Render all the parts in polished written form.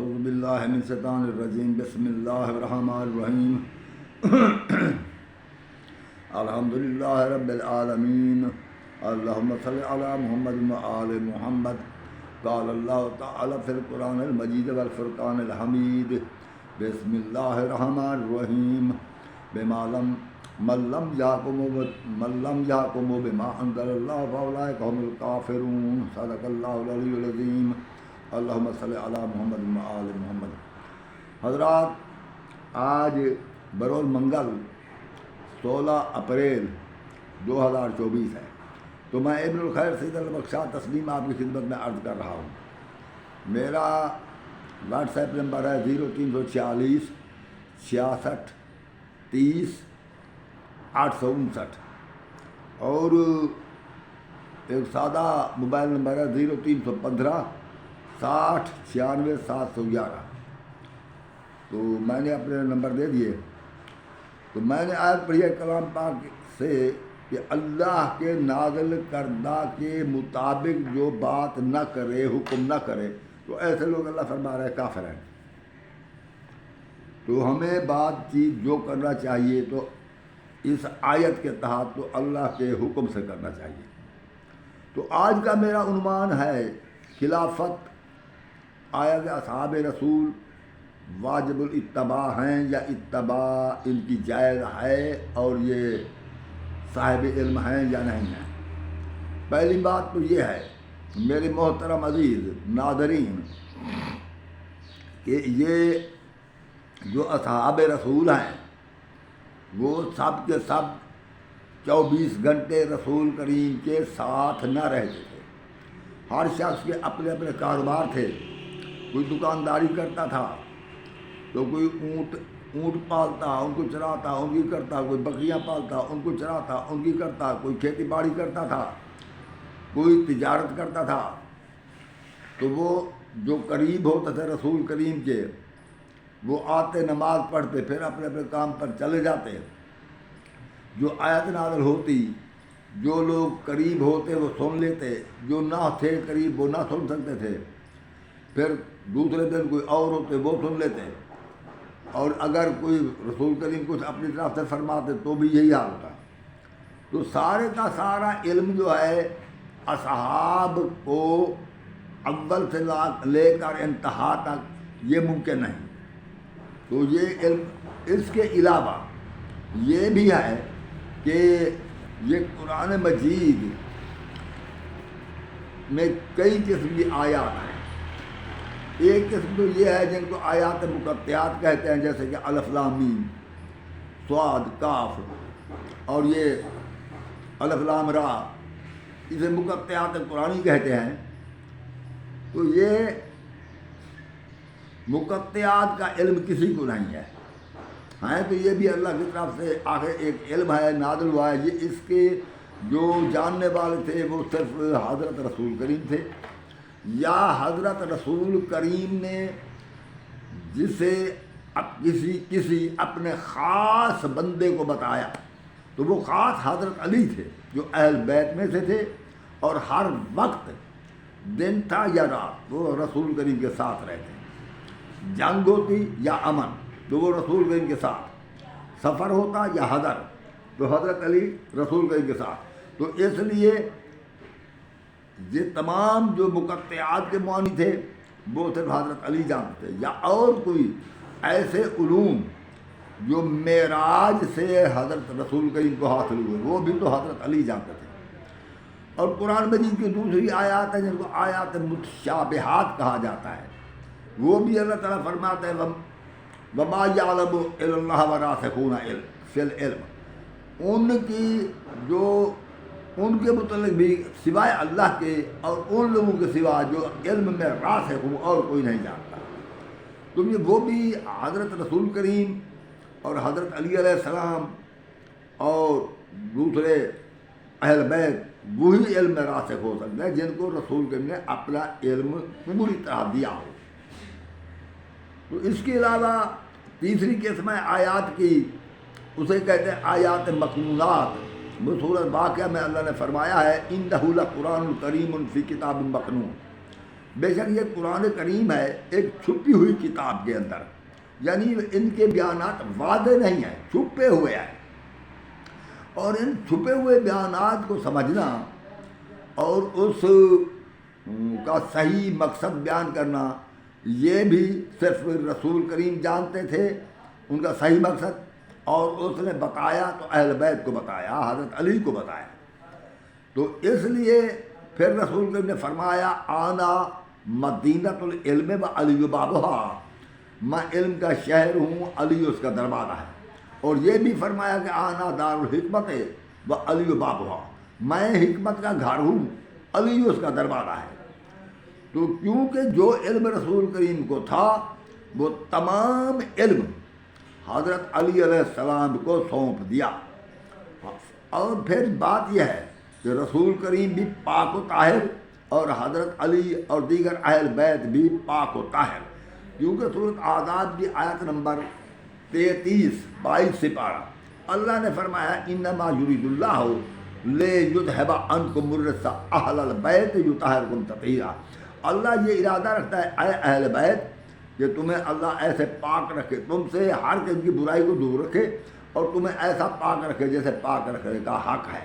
اعوذ باللہ من الشیطان الرجیم بسم اللہ الرحمن الرحیم الحمدللہ رب العالمین اللہم صلی علی محمد و آل محمد قال اللہ تعالی فی القرآن المجید والفرقان الحمید بسم اللہ الرحمن الرحیم من لم یحکم بما انزل اللہ فاولئک هم الکافرون صدق اللہ العلی العظیم اللہم صلی علی محمد و آل محمد۔ حضرات، آج بروز منگل 16 اپریل 2024 ہے، تو میں ابن الخیر سید البخشا تسلیم آپ کی خدمت میں عرض کر رہا ہوں۔ میرا واٹس ایپ نمبر ہے 0346 66 30 859 اور ایک سادہ موبائل نمبر ہے 0315 60 96 711۔ تو میں نے اپنے نمبر دے دیے۔ تو میں نے آیت پڑھی ہے کلام پاک سے کہ اللہ کے نازل کردہ کے مطابق جو بات نہ کرے، حکم نہ کرے، تو ایسے لوگ اللہ فرما رہے کافر ہیں۔ تو ہمیں بات چیت جو کرنا چاہیے تو اس آیت کے تحت تو اللہ کے حکم سے کرنا چاہیے۔ تو آج کا میرا عنوان ہے خلافت، آیا کہ اصحاب رسول واجب الاتباع ہیں یا اتباع ان کی جائز ہے، اور یہ صاحب علم ہیں یا نہیں ہیں۔ پہلی بات تو یہ ہے میرے محترم عزیز ناظرین کہ یہ جو اصحاب رسول ہیں وہ سب کے سب 24 گھنٹے رسول کریم کے ساتھ نہ رہتے تھے۔ ہر شخص کے اپنے اپنے کاروبار تھے۔ کوئی دکانداری کرتا تھا تو کوئی اونٹ پالتا، ان کو چراتا، ان کی کرتا، کوئی بکریاں پالتا، ان کو چراتا، ان کی کرتا، کوئی کھیتی باڑی کرتا تھا، کوئی تجارت کرتا تھا۔ تو وہ جو قریب ہوتے تھے رسول کریم کے، وہ آتے نماز پڑھتے، پھر اپنے اپنے کام پر چلے جاتے۔ جو آیت نازل ہوتی، جو لوگ قریب ہوتے وہ سن لیتے، جو نہ تھے قریب وہ نہ سن سکتے تھے۔ پھر دوسرے دن کوئی اور ہوتے وہ سن لیتے، اور اگر کوئی رسول کریم کچھ اپنی طرف سے فرماتے تو بھی یہی حال ہوتا۔ تو سارے کا سارا علم جو ہے اصحاب کو اول سے لے کر انتہا تک یہ ممکن نہیں۔ تو یہ علم، اس کے علاوہ یہ بھی ہے کہ یہ قرآن مجید میں کئی قسم کی آیات ہیں۔ ایک قسم تو یہ ہے جن کو آیات مقطعات کہتے ہیں، جیسے کہ الف لام میم، صاد، کاف، اور یہ الف لام را، اسے مقطعات قرآنی کہتے ہیں۔ تو یہ مقطعات کا علم کسی کو نہیں ہے، تو یہ بھی اللہ کی طرف سے آخر ایک علم ہے، نازل ہوا ہے۔ یہ اس کے جو جاننے والے تھے وہ صرف حضرت رسول کریم تھے، یا حضرت رسول کریم نے جسے کسی اپنے خاص بندے کو بتایا، تو وہ خاص حضرت علی تھے جو اہل بیت میں سے تھے، اور ہر وقت دن تھا یا رات وہ رسول کریم کے ساتھ رہتے۔ جنگ ہوتی یا امن تو وہ رسول کریم کے ساتھ، سفر ہوتا یا حضر تو حضرت علی رسول کریم کے ساتھ۔ تو اس لیے یہ تمام جو مقطعات کے معنی تھے وہ صرف حضرت علی جانتے تھے، یا اور کوئی ایسے علوم جو معراج سے حضرت رسول کریم کو حاصل ہوئے وہ بھی تو حضرت علی جانتے تھے۔ اور قرآن مجید کی دوسری آیات ہیں جن کو آیات متشابہات کہا جاتا ہے، وہ بھی اللہ تعالیٰ فرماتے ہیں وَمَا يَعْلَمُ إِلَّا اللَّهُ وَرَاسِخُونَ فِي الْعِلْمِ، ان کی جو ان کے متعلق بھی سوائے اللہ کے اور ان لوگوں کے سوا جو علم میں راسخ ہوں اور کوئی نہیں جانتا۔ تو یہ وہ بھی حضرت رسول کریم اور حضرت علی علیہ السلام اور دوسرے اہل بیت وہی علم میں راسخ ہو سکتے ہیں جن کو رسول کریم نے اپنا علم پوری طرح دیا ہو۔ تو اس کے علاوہ تیسری قسم ہے آیات کی، اسے کہتے ہیں آیات مکنونات۔ سورۃ واقعہ میں اللہ نے فرمایا ہے اِنَّهُ لَقُرْآنٌ كَرِيمٌ فِي كِتَابٍ مَّكْنُونٍ، بے شک یہ قرآن کریم ہے ایک چھپی ہوئی کتاب کے اندر، یعنی ان کے بیانات واضح نہیں ہیں، چھپے ہوئے ہیں، اور ان چھپے ہوئے بیانات کو سمجھنا اور اس کا صحیح مقصد بیان کرنا، یہ بھی صرف رسول کریم جانتے تھے ان کا صحیح مقصد، اور اس نے بتایا تو اہل بیت کو بتایا، حضرت علی کو بتایا۔ تو اس لیے پھر رسول کریم نے فرمایا آنا مدینۃ العلم و علی بابھا، میں علم کا شہر ہوں، علی اس کا دروازہ ہے۔ اور یہ بھی فرمایا کہ آنا دار الحکمت و علی بابھا، میں حکمت کا گھر ہوں، علی اس کا دروازہ ہے۔ تو کیونکہ جو علم رسول کریم کو تھا وہ تمام علم حضرت علی علیہ السلام کو سونپ دیا۔ اور پھر بات یہ ہے کہ رسول کریم بھی پاک و طاہر، اور حضرت علی اور دیگر اہل بیت بھی پاک و طاہر، کیونکہ سورۃ احزاب کی آیت نمبر 33-22 سے پارا اللہ نے فرمایا انما یرید اللہ لیذھب عنکم الرجس اہل البیت یطہرکم تطہیرا۔ اللہ یہ ارادہ رکھتا ہے اے اہل بیت کہ تمہیں اللہ ایسے پاک رکھے، تم سے ہر قسم کی برائی کو دور رکھے، اور تمہیں ایسا پاک رکھے جیسے پاک رکھنے کا حق ہے۔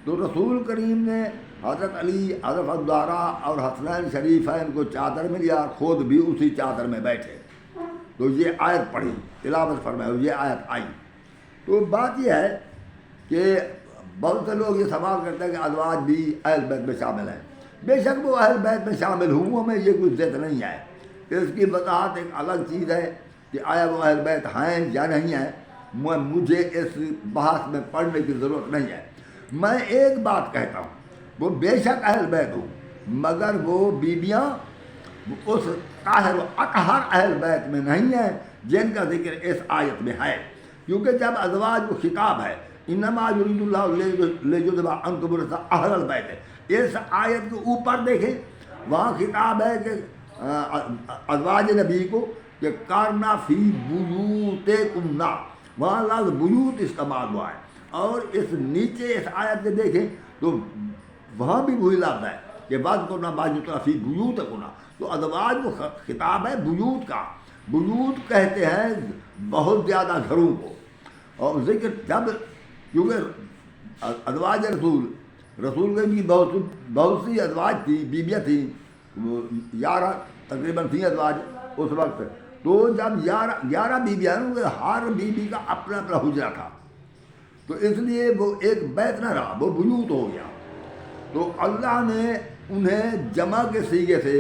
تو رسول کریم نے حضرت علی، حضرت عبداللہ اور حسنین شریفین کو چادر میں لیا، اور خود بھی اسی چادر میں بیٹھے۔ تو یہ آیت پڑھی، تلاوت فرمائی، اور یہ آیت آئی۔ تو بات یہ ہے کہ بہت سے لوگ یہ سوال کرتے ہیں کہ ازواج بھی اہل بیت میں شامل ہیں۔ بے شک وہ اہل بیت میں شامل ہوں، ہمیں یہ کوئی ضد نہیں ہے، اس کی وضاحت ایک الگ چیز ہے کہ آیا وہ اہل بیت ہیں یا نہیں ہیں، مجھے اس بحث میں پڑھنے کی ضرورت نہیں ہے۔ میں ایک بات کہتا ہوں، وہ بے شک اہل بیت ہوں، مگر وہ بیویاں اس طاہر و اطہر اہل بیت میں نہیں ہیں جن کا ذکر اس آیت میں ہے، کیونکہ جب ازواج کو خطاب ہے انما یرید اللہ لیذھب عنکم الرجس اہل البیت، اس آیت کے اوپر دیکھیں وہاں خطاب ہے کہ ازواج نبی کو کہ کرنا فی بیوتکن، وہاں لفظ بیوت استعمال ہوا ہے، اور اس نیچے اس آیت میں دیکھیں تو وہاں بھی وہی لفظ ہے کہ واذکرن ما یتلی فی بیوتکن۔ تو ازواج کو خطاب ہے بیوت کا، بیوت کہتے ہیں بہت زیادہ گھروں کو، اور ذکر جب کیونکہ ازواج رسول کے بھی بہت سی ازواج تھی، بیویاں تھیں، 11 تقریباً تھیں ازواج اس وقت۔ تو جب 11 بیویاں، ہر بیوی کا اپنا اپنا حجرہ تھا، تو اس لیے وہ ایک بیت نہ رہا، وہ بیوت ہو گیا۔ تو اللہ نے انہیں جمع کے صیغے سے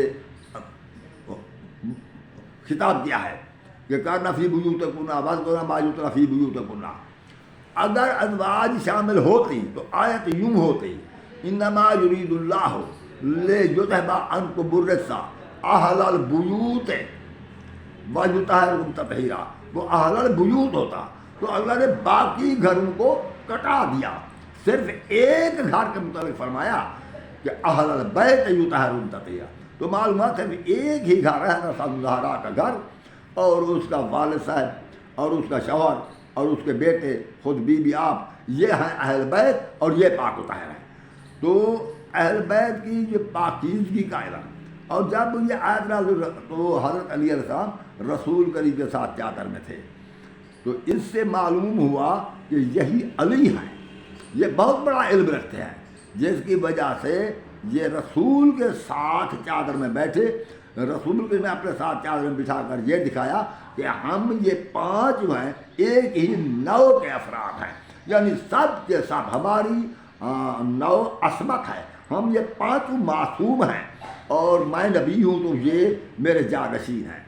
خطاب کیا ہے کہ کرنا فی بیوتکن واذکرن ما یتلی فی بیوتکن۔ اگر ازواج شامل ہوتی تو آیت یوں ہوتی انما یرید اللہ لیذھب عنکم الرجس اہل البیوت ویطہرکم تطہیرا، وہ اہل البیوت ہوتا، تو اللہ نے باقی گھروں کو کٹا دیا، صرف ایک گھر کے متعلق فرمایا کہ اہل البیت یطہرکم تطہیرا۔ تو معلومات ہے ایک ہی گھر ہے رسول الزہرا کا گھر، اور اس کا والد صاحب اور اس کا شوہر اور اس کے بیٹے، خود بی آپ، یہ ہیں اہل بیت، اور یہ پاک و طاہر ہیں۔ تو اہل بیت کی جو پاکیزگی کا اعلان، اور جب یہ آیت نازل تو حضرت علی علیہ السلام رسول کریم کے ساتھ چادر میں تھے، تو اس سے معلوم ہوا کہ یہی علی ہیں، یہ بہت بڑا علم رکھتے ہیں، جس کی وجہ سے یہ رسول کے ساتھ چادر میں بیٹھے، رسول کے نے اپنے ساتھ چادر میں بٹھا کر یہ دکھایا کہ ہم یہ 5 جو ہیں ایک ہی نوع کے افراد ہیں، یعنی سب کے سب ہماری نوع عصمت ہے، ہم یہ 5 معصوم ہیں، اور میں نبی ہوں تو یہ میرے جانشین ہیں۔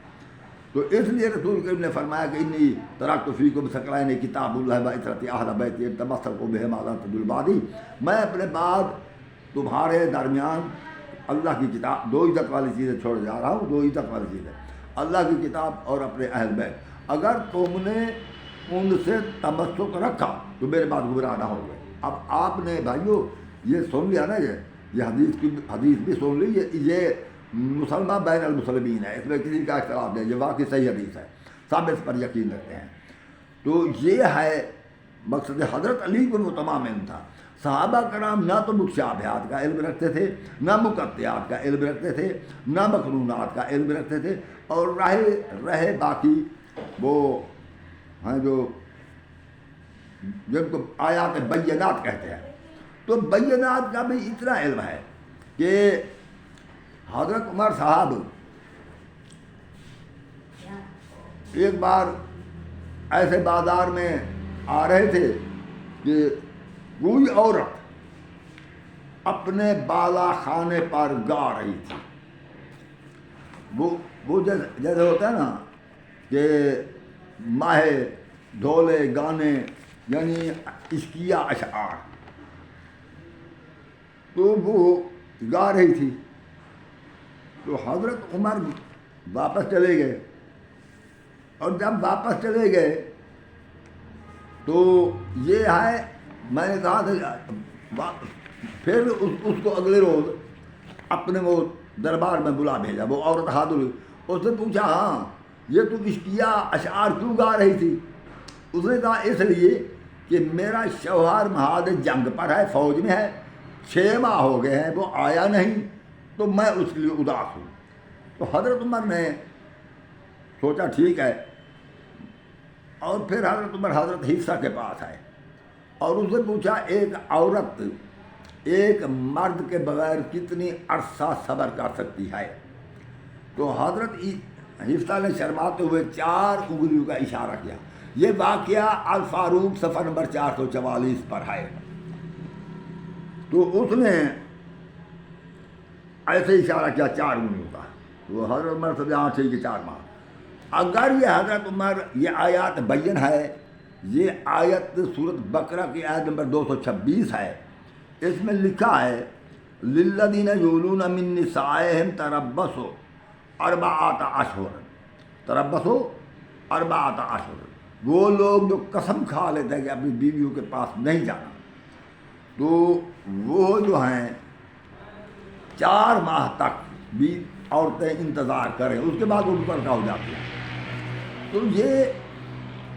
تو اس لیے رسول کریم نے فرمایا کہ انی ترکت فیکم ثقلین کتاب اللہ و عترۃ اہل بیت تمسکوا بہما لن تضلوا بعدی، میں اپنے بعد تمہارے درمیان اللہ کی کتاب، 2 عزت والی چیزیں چھوڑ جا رہا ہوں، 2 عزت والی چیزیں، اللہ کی کتاب اور اپنے اہل بیت، اگر تم نے ان سے تمسک رکھا تو میرے بعد گمراہ نہ ہو گئے۔ اب آپ نے بھائیو یہ سن لیا نا، یہ حدیث بھی سن لی، یہ مسلمہ بین المسلمین ہے، اس میں کسی کا اختلاف نہیں، یہ واقعی صحیح حدیث ہے، سب اس پر یقین رکھتے ہیں۔ تو یہ ہے مقصد، حضرت علی کو وہ تمام علم تھا، صحابہ کرام نہ تو متشابہات کا علم رکھتے تھے، نہ مقطعات کا علم رکھتے تھے، نہ مقرونات کا علم رکھتے تھے، اور رہے باقی وہ ہیں جو جن کو آیات بینات کہتے ہیں، تو بینات کا بھی اتنا علم ہے کہ حضرت عمر صاحب ایک بار ایسے بازار میں آ رہے تھے کہ کوئی عورت اپنے بالا خانے پر گا رہی تھی. وہ جیسے ہوتا ہے نا کہ ماہے ڈھولے گانے، یعنی عشقیہ اشعار، تو وہ گا رہی تھی. تو حضرت عمر واپس چلے گئے، اور جب واپس چلے گئے تو یہ ہے، میں نے کہا تھا پھر اس کو اگلے روز اپنے وہ دربار میں بلا بھیجا. وہ عورت حاضر ہوئی، اس نے پوچھا ہاں یہ تو عشقیہ اشعار کیوں گا رہی تھی؟ اس نے کہا اس لیے کہ میرا شوہر محاذ جنگ پر ہے، فوج میں ہے، 6 ماہ ہو گئے ہیں، وہ آیا نہیں، تو میں اس کے لیے اداس ہوں. تو حضرت عمر نے سوچا ٹھیک ہے، اور پھر حضرت عمر حضرت حفصہ کے پاس آئے اور اس سے پوچھا ایک عورت ایک مرد کے بغیر کتنی عرصہ صبر کر سکتی ہے؟ تو حضرت حفصہ نے شرماتے ہوئے 4 انگلیوں کا اشارہ کیا. یہ واقعہ الفاروق صفحہ نمبر 444 پر ہے. تو اس نے ایسے اشارہ کیا 4 انگلیوں کا. وہ حضرت عمر سے ہاں ٹھیک ہے 4 ماہ. اگر یہ حضرت عمر یہ آیات بین ہے، یہ آیت سورۃ بقرہ کی آیت نمبر 226 ہے، اس میں لکھا ہے للذین یولون من نسائہم تربصوا 4 اشہر، تربصوا 4 اشہر. وہ لوگ جو قسم کھا لیتے ہیں کہ اپنی بیویوں کے پاس نہیں جانا، تو وہ جو ہیں 4 ماہ تک بھی عورتیں انتظار کریں، اس کے بعد ان پر کا ہو جاتی ہیں. تو یہ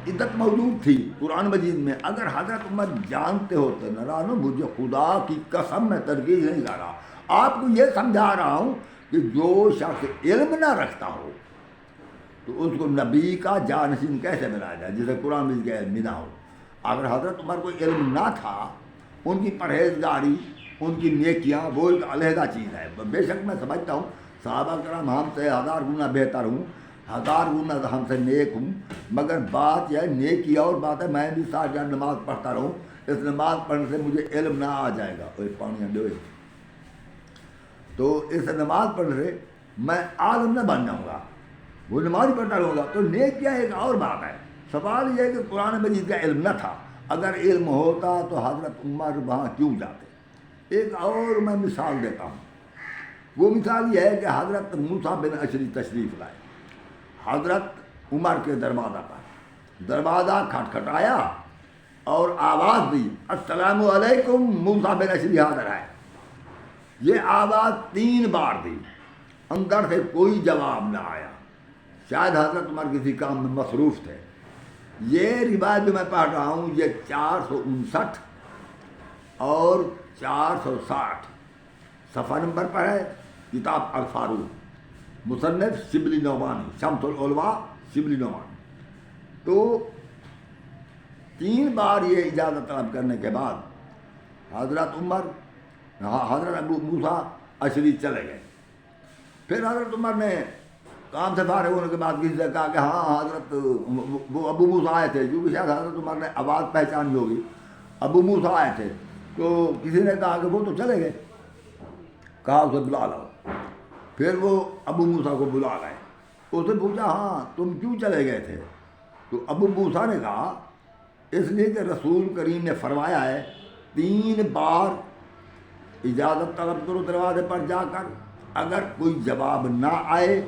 عدت موجود تھی قرآن مجید میں. اگر حضرت عمر جانتے ہوتے، نرانو مجھے خدا کی قسم میں ترغیب نہیں لا رہا، آپ کو یہ سمجھا رہا ہوں کہ جو شخص علم نہ رکھتا ہو تو اس کو نبی کا جانشین کیسے بنایا جائے جسے قرآن مجید کا علم نہ ہو. اگر حضرت عمر کو علم نہ تھا، ان کی پرہیزگاری، ان کی نیکیاں وہ ایک علیحدہ چیز ہے. بے شک میں سمجھتا ہوں صحابہ کرام ہم سے 1000 گنا بہتر ہوں، 1000 گنا ہم سے نیک ہوں، مگر بات یہ نیکی اور بات ہے میں بھی ساری جان نماز پڑھتا رہوں، اس نماز پڑھنے سے مجھے علم نہ آ جائے گا. پانی ڈوئے تو اس نماز پڑھنے سے میں عالم نہ بن جاؤں گا، وہ نماز پڑھتا رہوں گا. تو نیکیاں ایک اور بات ہے. سوال یہ ہے کہ قرآن مجید کا علم نہ تھا، اگر علم ہوتا تو حضرت عمر وہاں کیوں جاتے؟ ایک اور میں مثال دیتا ہوں. وہ مثال یہ ہے کہ حضرت موسیٰ بن اشری تشریف لائے حضرت عمر کے دروازہ پر. دروازہ کھٹکھٹایا اور آواز دی السلام علیکم موسیٰ بن اشری حاضر ہے. یہ آواز 3 بار دی، اندر سے کوئی جواب نہ آیا. شاید حضرت عمر کسی کام میں مصروف تھے. یہ روایت جو میں پڑھ رہا ہوں یہ 459 اور 460 صفحہ نمبر پر ہے، کتاب الفاروق، مصنف شبلی نعمانی، شمس العلماء شبلی نعمانی. تو 3 بار یہ اجازت طلب کرنے کے بعد حضرت عمر حضرت ابو موسیٰ اشری چلے گئے. پھر حضرت عمر نے کام سے فارغ ہونے کے بعد کسی سے کہا کہ ہاں حضرت وہ ابو موسیٰ آئے تھے، کیونکہ شاید حضرت عمر نے آواز پہچانی ہوگی، ابو موسیٰ آئے تھے. تو کسی نے کہا کہ وہ تو چلے گئے، کہا اسے بلا لاؤ. پھر وہ ابو موسیٰ کو بلا لائے. اس سے پوچھا ہاں تم کیوں چلے گئے تھے؟ تو ابو موسیٰ نے کہا اس لیے کہ رسول کریم نے فرمایا ہے 3 بار اجازت طلب کرو دروازے پر جا کر، اگر کوئی جواب نہ آئے،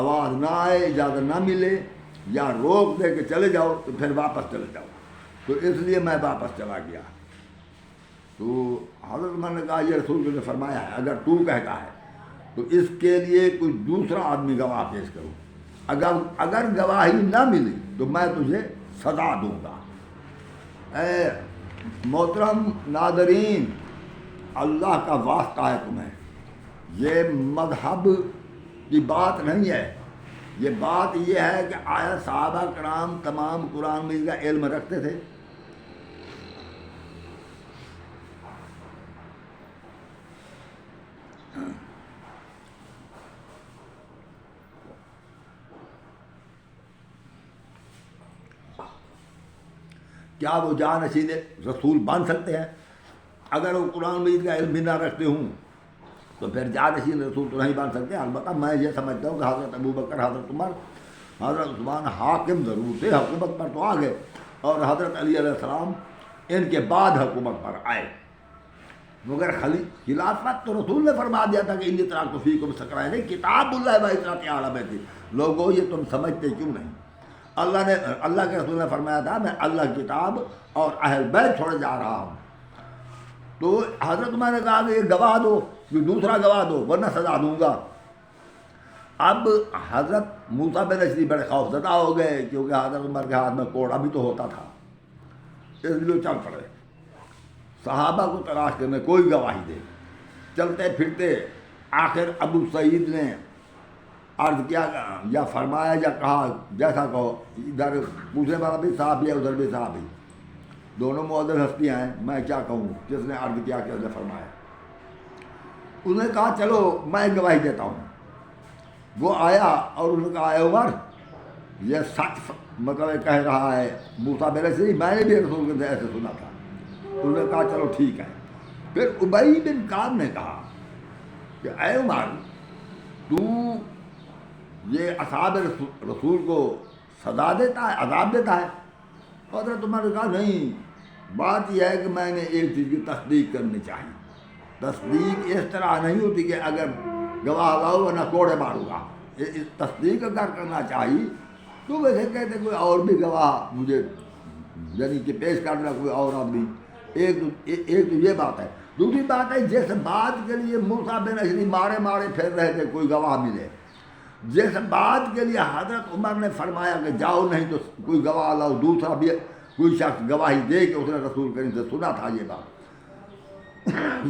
آواز نہ آئے، اجازت نہ ملے یا روک دے کہ چلے جاؤ تو پھر واپس چلے جاؤ. تو اس لیے میں واپس چلا گیا. تو حضرت عمر نے کہا یہ رسول نے فرمایا ہے، اگر تو کہتا ہے تو اس کے لیے کوئی دوسرا آدمی گواہ پیش کرو. اگر گواہی نہ ملی تو میں تجھے سزا دوں گا. محترم ناظرین، اللہ کا واسطہ ہے تمہیں، یہ مذہب کی بات نہیں ہے، یہ بات یہ ہے کہ آیا صحابہ کرام تمام قرآن مجید کا علم رکھتے تھے؟ کیا وہ جانشین رسول بن سکتے ہیں؟ اگر وہ قرآن مجید کا علم بھی نہ رکھتے ہوں تو پھر جانشین رسول تو نہیں بن سکتے۔ البتہ میں یہ سمجھتا ہوں کہ حضرت ابوبکر، حضرت عمر، حضرت عثمان حاکم ضرور تھے، حکومت پر تو آ گئے، اور حضرت علی علیہ السلام ان کے بعد حکومت پر آئے، مگر خلافت تو رسول نے فرما دیا تھا کہ انی ترکت فیکم ثقلین، نہیں کتاب اللہ و اطاعت اہل بیت۔ لوگوں یہ تم سمجھتے کیوں نہیں؟ اللہ کے رسول نے فرمایا تھا میں اللہ کی کتاب اور اہل بیت چھوڑے جا رہا ہوں۔ تو حضرت عمر نے کہا کہ یہ گواہ دو، یہ دوسرا گواہ دو ورنہ سزا دوں گا۔ اب حضرت موسیٰ بن اشری بڑے خوف زدہ ہو گئے، کیونکہ حضرت عمر کے ہاتھ میں کوڑا بھی تو ہوتا تھا، اس لیے چل پڑے صحابہ کو تلاش کرنے کوئی گواہی دے۔ چلتے پھرتے آخر ابو سعید نے عرض کیا یا فرمایا یا کہا، جیسا کہو، ادھر پوچھنے والا بھی صاحب ہے ادھر بھی صاحب ہی، دونوں معذر ہستیاں ہیں، میں کیا کہوں؟ جس نے عرض کیا کہ اس نے فرمایا، اس نے کہا چلو میں گواہی دیتا ہوں۔ وہ آیا اور اس نے کہا اے عمر، یہ سچ مطلب کہہ رہا ہے موسیٰ بن اشری، میں نے بھی رسول کے ایسے سنا تھا۔ انہوں نے کہا چلو ٹھیک ہے۔ پھر ابی بن کعب نے کہا کہ اے عمر، تو یہ اصحاب رسول کو سزا دیتا ہے، عذاب دیتا ہے؟ حضرت عمر نے کہا نہیں، بات یہ ہے کہ میں نے ایک چیز کی تصدیق کرنی چاہیے۔ تصدیق اس طرح نہیں ہوتی کہ اگر گواہ لاؤ ورنہ کوڑے ماروں گا، تصدیق اگر کرنا چاہیے تو ویسے کہتے کوئی اور بھی گواہ مجھے یعنی کہ پیش کرنا، کوئی اور آدمی۔ ایک تو یہ بات ہے۔ دوسری بات ہے جس بات کے لیے موسیٰ بن اشری مارے پھر رہے تھے کوئی گواہ ملے، جس بات کے لیے حضرت عمر نے فرمایا کہ جاؤ نہیں تو کوئی گواہ لاؤ، دوسرا بھی کوئی شخص گواہی دے کہ اس نے رسول کریم سے سنا تھا یہ بات،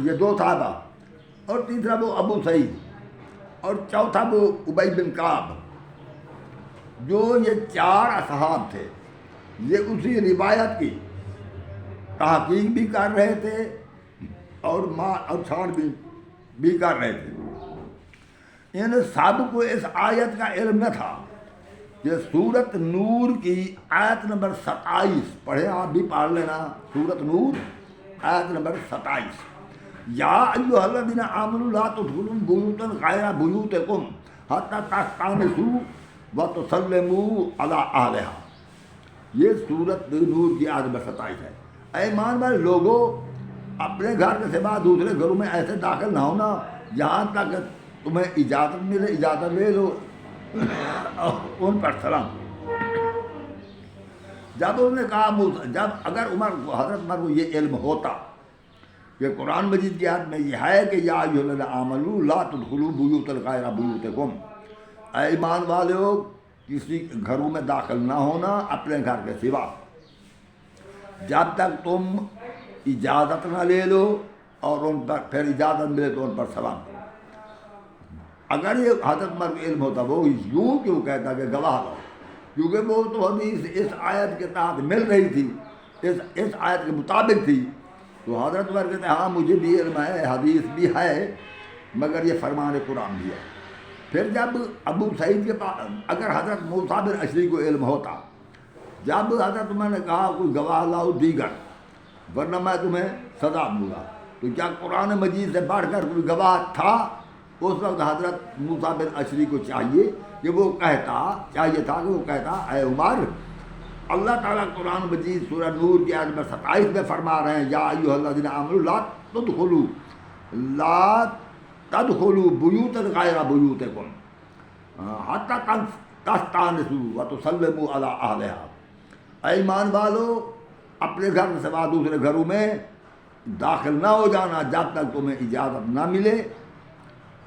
یہ دو صحابہ، اور تیسرا وہ ابو سعید، اور چوتھا وہ ابی بن کعب، جو یہ چار اصحاب تھے، یہ اسی روایت کی تحقیق بھی کر رہے تھے اور چھان بھی کر رہے تھے۔ ان سب کو اس آیت کا علم نہ تھا کہ سورت نور کی آیت نمبر 27 پڑھیں، آپ بھی پڑھ لینا، سورت نور آیت نمبر 27، یا ایھا الذین آمنوا لا تدخلوا بیوتا غیر بیوتکم حتی تستأنسوا وتسلموا علی اہلہا۔ یہ سورت نور کی آیت نمبر 27 ہے۔ اے ایمان والے لوگوں، اپنے گھر کے سوا دوسرے گھروں میں ایسے داخل نہ ہونا جہاں تک تمہیں اجازت ملے، اجازت لے لو ان پر سلام۔ جب انہوں نے کہا، جب اگر حضرت عمر کو یہ علم ہوتا کہ قرآن مجید کی آیت میں یہ ہے کہ یا ایھا الذین آمنوا لا تدخلوا بیوتا غیر بیوتکم، اے ایمان والو کسی گھروں میں داخل نہ ہونا اپنے گھر کے سوا جب تک تم اجازت نہ لے لو، اور ان پر پھر اجازت ملے تو ان پر سلام کرو۔ اگر یہ حضرت عمر کو علم ہوتا وہ یوں کیوں کہتا کہ گواہ لاؤ، کیونکہ وہ تو حدیث اس آیت کے تحت مل رہی تھی، اس آیت کے مطابق تھی، تو حضرت عمر کہتے ہیں ہاں مجھے بھی علم ہے، حدیث بھی ہے، مگر یہ فرمان قرآن بھی ہے۔ پھر جب ابو سعید کے پاس اگر حضرت موسیٰ بن اشری کو علم ہوتا، جب حضرت عمر نے کہا کوئی گواہ لاؤ دیگر ورنہ میں تمہیں سزا دوں گا، تو کیا قرآن مجید سے بڑھ کر کوئی گواہ تھا؟ اس وقت حضرت موسیٰ بن اشری کو چاہیے کہ وہ کہتا اے عمر، اللہ تعالیٰ قرآن مجید سورہ نور کی آیت نمبر 27 میں فرما رہے ہیں یا ایھا الذین آمنوا لا تدخلوا بیوتا غیر بیوتکم حتی تستأنسوا وتسلموا علی اہلہا۔ اے ایمان والو، اپنے گھر کے سوا دوسرے گھروں میں داخل نہ ہو جانا جب تک تمہیں اجازت نہ ملے،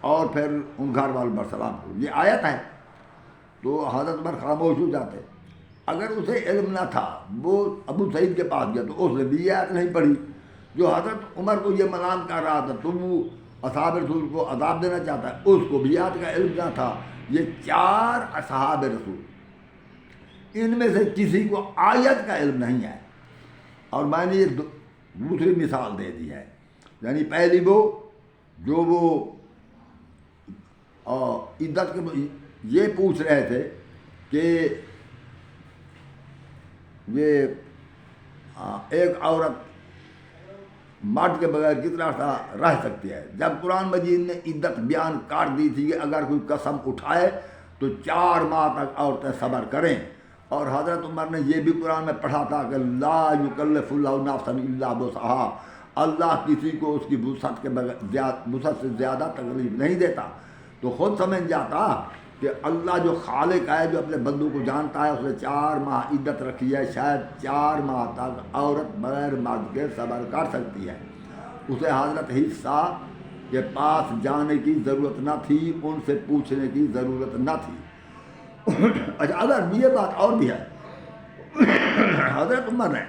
اور پھر ان گھر والوں پر سلام کرو۔ یہ آیت ہے۔ تو حضرت عمر خاموش ہو جاتے، اگر اسے علم نہ تھا، وہ ابو سعید کے پاس گیا تو اس نے بھی یہ آیت نہیں پڑھی جو حضرت عمر کو یہ ملام کر رہا تھا، تم وہ اصحاب رسول کو عذاب دینا چاہتا ہے، اس کو بھی آیت کا علم نہ تھا۔ یہ 4 اصحاب رسول، ان میں سے کسی کو آیت کا علم نہیں ہے۔ اور میں نے یہ دوسری مثال دے دی ہے، یعنی پہلی وہ جو وہ عدت کے یہ پوچھ رہے تھے کہ یہ ایک عورت مرد کے بغیر کتنا عرصہ رہ سکتی ہے، جب قرآن مجید نے عدت بیان کر دی تھی کہ اگر کوئی قسم اٹھائے تو 4 ماہ تک عورتیں صبر کریں، اور حضرت عمر نے یہ بھی قرآن میں پڑھا تھا کہ لا یکلف اللہ نفسا الا وسعہا، اللہ کسی کو اس کی وسعت کے بغیر وسعت سے زیادہ تکلیف نہیں دیتا۔ تو خود سمجھ جاتا کہ اللہ جو خالق ہے، جو اپنے بندوں کو جانتا ہے، اس نے 4 ماہ عدت رکھی ہے، شاید 4 ماہ تک عورت بغیر مرد کے صبر کر سکتی ہے۔ اسے حضرت حفصہ کے پاس جانے کی ضرورت نہ تھی، ان سے پوچھنے کی ضرورت نہ تھی۔ اچھا، اگر یہ بات اور بھی ہے، حضرت عمر نے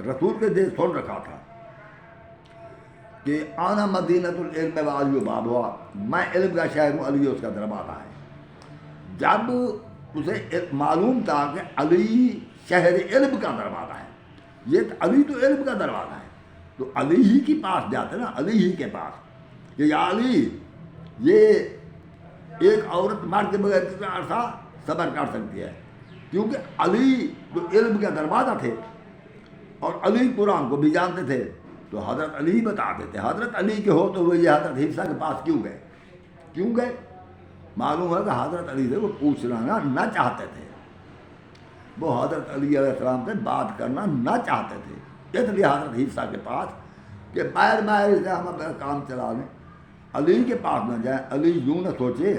رسول کے دے سن رکھا تھا کہ آنا مدینۃ العلم وعلی بابھا، میں علم کا شہر ہوں، علی اس کا دروازہ ہے۔ جب اسے معلوم تھا کہ علی شہر علم کا دروازہ ہے، یہ علی تو علم کا دروازہ ہے، تو علی ہی کے پاس جاتے نا، علی ہی کے پاس کہ یا علی، یہ ایک عورت مرد کے بغیر کتنا عرصہ صبر کر سکتی ہے، کیونکہ علی تو علم کا دروازہ تھے اور علی قرآن کو بھی جانتے تھے، تو حضرت علی بتا دیتے۔ حضرت علی کے ہوتے ہوئے یہ حضرت حفصہ کے پاس کیوں گئے؟ معلوم ہے کہ حضرت علی سے وہ پوچھنا نہ چاہتے تھے، وہ حضرت علی علیہ السلام سے بات کرنا نہ چاہتے تھے، اس لیے حضرت حفصہ کے پاس کہ بغیر سے ہم اپنا کام چلا لیں، علی کے پاس نہ جائیں۔ علی یوں نہ سوچے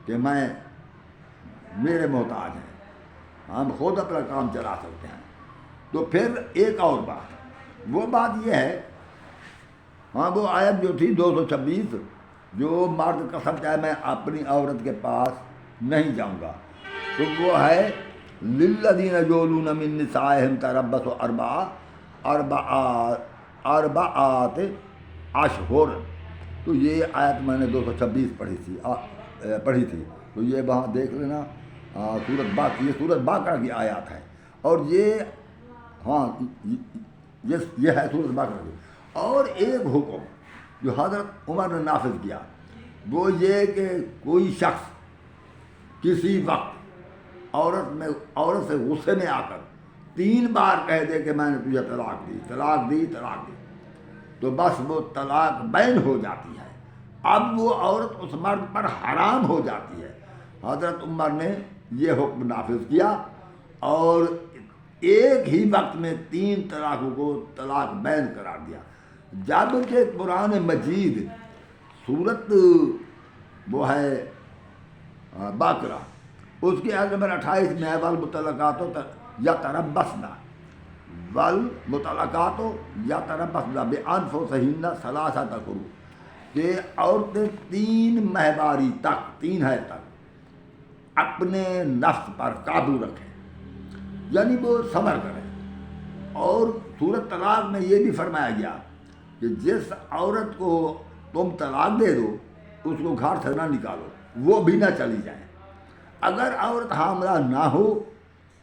کہ میرے محتاج ہیں، ہم خود اپنا کام چلا سکتے ہیں۔ تو پھر ایک اور بات، وہ بات یہ ہے، ہاں وہ آیت جو تھی 226، جو مرد قسم چاہے میں اپنی عورت کے پاس نہیں جاؤں گا، تو وہ ہے للذین یولون من نسائہم تربص اربعات اشہر۔ تو یہ آیت میں نے 226 پڑھی تھی، تو یہ وہاں دیکھ لینا، یہ سورۃ بقرہ کی آیات ہے، اور یہ یہ ہے سورۃ بقرہ کی۔ اور ایک حکم جو حضرت عمر نے نافذ کیا، وہ یہ کہ کوئی شخص کسی وقت عورت سے غصے میں آ کر 3 بار کہہ دے کہ میں نے تجھے طلاق دی، تو بس وہ طلاق بین ہو جاتی ہے، اب وہ عورت اس مرد پر حرام ہو جاتی ہے۔ حضرت عمر نے یہ حکم نافذ کیا اور ایک ہی وقت میں 3 طلاقوں کو طلاق بین قرار دیا، جبکہ قرآن مجید سورت وہ ہے بقرہ، اس کی آیت نمبر 28 میں والمطلقات یتربصن بانفسہن ثلاثۃ قروء، کہ عورتیں 3 ماہواری تک، 3 حیض تک اپنے نفس پر قابو رکھیں، یعنی وہ صبر کریں۔ اور سورۃ طلاق میں یہ بھی فرمایا گیا کہ جس عورت کو تم طلاق دے دو اس کو گھر سے نہ نکالو، وہ بھی نہ چلی جائے۔ اگر عورت حاملہ نہ ہو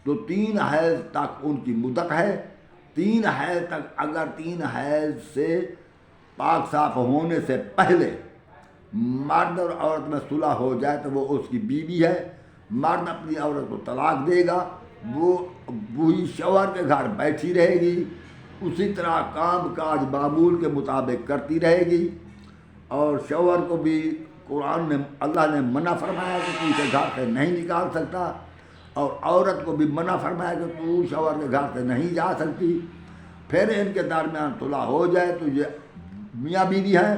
تو 3 حیض تک ان کی مدت ہے، 3 حیض تک، اگر 3 حیض سے پاک صاف ہونے سے پہلے مرد اور عورت میں صلح ہو جائے تو وہ اس کی بیوی ہے، مرد اپنی عورت کو طلاق دے گا، وہ وہی شوہر کے گھر بیٹھی رہے گی، اسی طرح کام کاج معمول کے مطابق کرتی رہے گی، اور شوہر کو بھی قرآن نے، اللہ نے منع فرمایا کہ تو اسے گھر سے نہیں نکال سکتا، اور عورت کو بھی منع فرمایا کہ تو شوہر کے گھر سے نہیں جا سکتی۔ پھر ان کے درمیان صلح ہو جائے تو یہ میاں بیوی ہیں،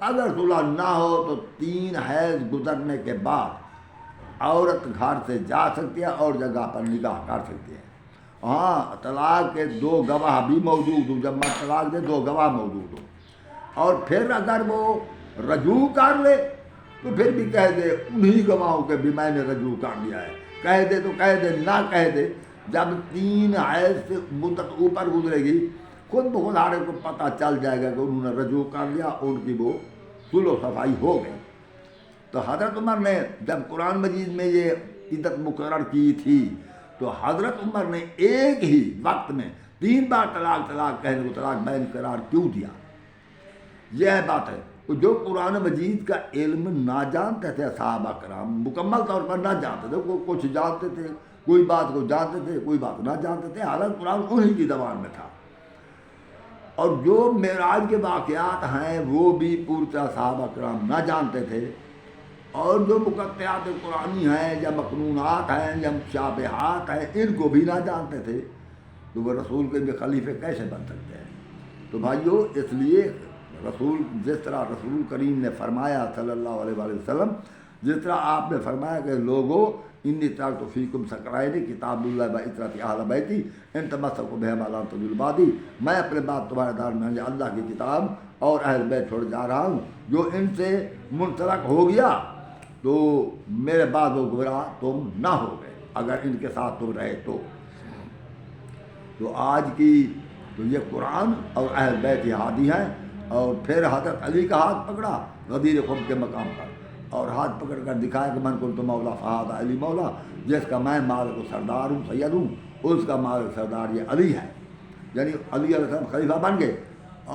اگر صلح نہ ہو تو 3 حیض گزرنے کے بعد عورت گھر سے جا سکتی ہے اور جگہ پر نکاح کر سکتی ہے۔ ہاں، طلاق کے 2 گواہ بھی موجود ہوں، جب مرد طلاق دے 2 گواہ موجود ہوں، اور پھر اگر وہ رجوع کر لے تو پھر بھی کہہ دے انہی گواہوں کے بھی میں نے رجوع کر لیا ہے، کہہ دے تو کہہ دے، نہ کہہ دے، جب 3 حیض سے مدت اوپر گزرے گی خود بخود ہر کو پتہ چل جائے گا کہ انہوں نے رجوع کر لیا، ان کی وہ صلح و صفائی ہو گئی۔ تو حضرت عمر نے جب قرآن مجید میں یہ عدت مقرر کی تھی تو حضرت عمر نے ایک ہی وقت میں 3 بار طلاق کہنے کو طلاق بین قرار کیوں دیا؟ یہ بات ہے تو جو قرآن مجید کا علم نہ جانتے تھے صحابہ کرام، مکمل طور پر نہ جانتے تھے، کچھ جانتے تھے، کوئی بات کو جانتے تھے، کوئی بات نہ جانتے تھے، حالانکہ قرآن انہی کی زبان میں تھا۔ اور جو معراج کے واقعات ہیں وہ بھی پوری طرح صحابہ کرام نہ جانتے تھے، اور جو مقطعات قرآنی ہیں یا مقنونات ہیں یا مشابہات ہیں ان کو بھی نہ جانتے تھے، تو وہ رسول کے بھی خلیفے کیسے بن سکتے ہیں؟ تو بھائیو، اس لیے رسول جس طرح رسول کریم نے فرمایا صلی اللہ علیہ وآلہ وسلم، جس طرح آپ نے فرمایا کہ لوگو انی ترکت فیکم ثقلین کتاب اللہ و عترۃ اہل بیتی ان تمسکوا بہما لن تضلوا بعدی، میں اپنے بعد تمہارے درمیان اللہ کی کتاب اور اہل بیت چھوڑ جا رہا ہوں، جو ان سے منسلک ہو گیا تو میرے بعد وہ گمراہ تم نہ ہو گئے اگر ان کے ساتھ تم رہے تو آج کی تو یہ قرآن اور اہل بیت ہادی ہیں۔ اور پھر حضرت علی کا ہاتھ پکڑا غدیر خم کے مقام پر، اور ہاتھ پکڑ کر دکھایا کہ من کنت مولا فہذا علی مولا، جس کا میں مالک و سردار ہوں، سید ہوں، اس کا مالک سردار یہ علی ہے، یعنی علی علیہ السلام خلیفہ بن گئے۔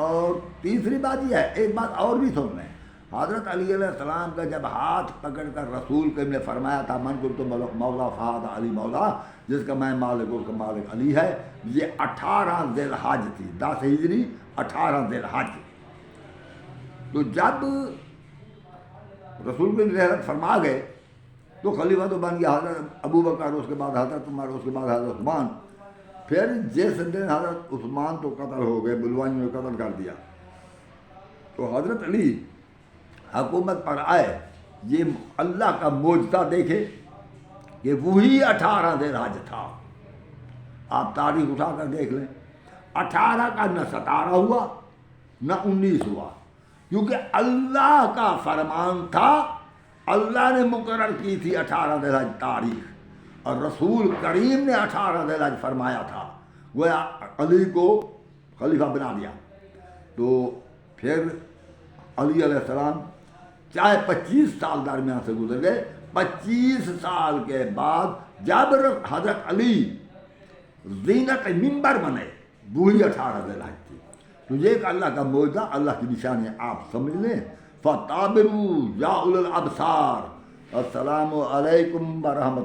اور تیسری بات یہ ہے، ایک بات اور بھی سن لیں، حضرت علی علیہ السلام کا جب ہاتھ پکڑ کر رسول کریم نے فرمایا تھا من کنت مولا فہذا علی مولا، جس کا میں مالک اس کا مالک علی ہے، یہ 18 ذی الحج تھی، 10 ہجری 18 ذی الحج۔ تو جب رسول کی رحلت فرما گئے تو خلیفہ تو بن گیا حضرت ابو بکر، اس کے بعد حضرت عمر، اس کے بعد حضرت عثمان۔ پھر جس دن حضرت عثمان تو قتل ہو گئے، بلوائیوں نے قتل کر دیا، تو حضرت علی حکومت پر آئے، یہ اللہ کا معجزہ دیکھے کہ وہی 18 ذی الحج تھا۔ آپ تاریخ اٹھا کر دیکھ لیں، 18 کا نہ 17 ہوا نہ 19 ہوا، کیونکہ اللہ کا فرمان تھا، اللہ نے مقرر کی تھی 18 ذی الحج تاریخ، اور رسول کریم نے 18 ذی الحج فرمایا تھا، گویا علی کو خلیفہ بنا دیا۔ تو پھر علی علیہ السلام چاہے 25 سال درمیان سے گزر گئے، 25 سال کے بعد جب حضرت علی زینت منبر بنے، وہی 18 ذی الحج تھی۔ تو یہ ایک اللہ کا معجزہ، اللہ کی نشانی آپ سمجھ لیں۔ فَتَعْبِرُوا يَا أُولِي الْأَبْصَارِ۔ السلام علیکم ورحمۃ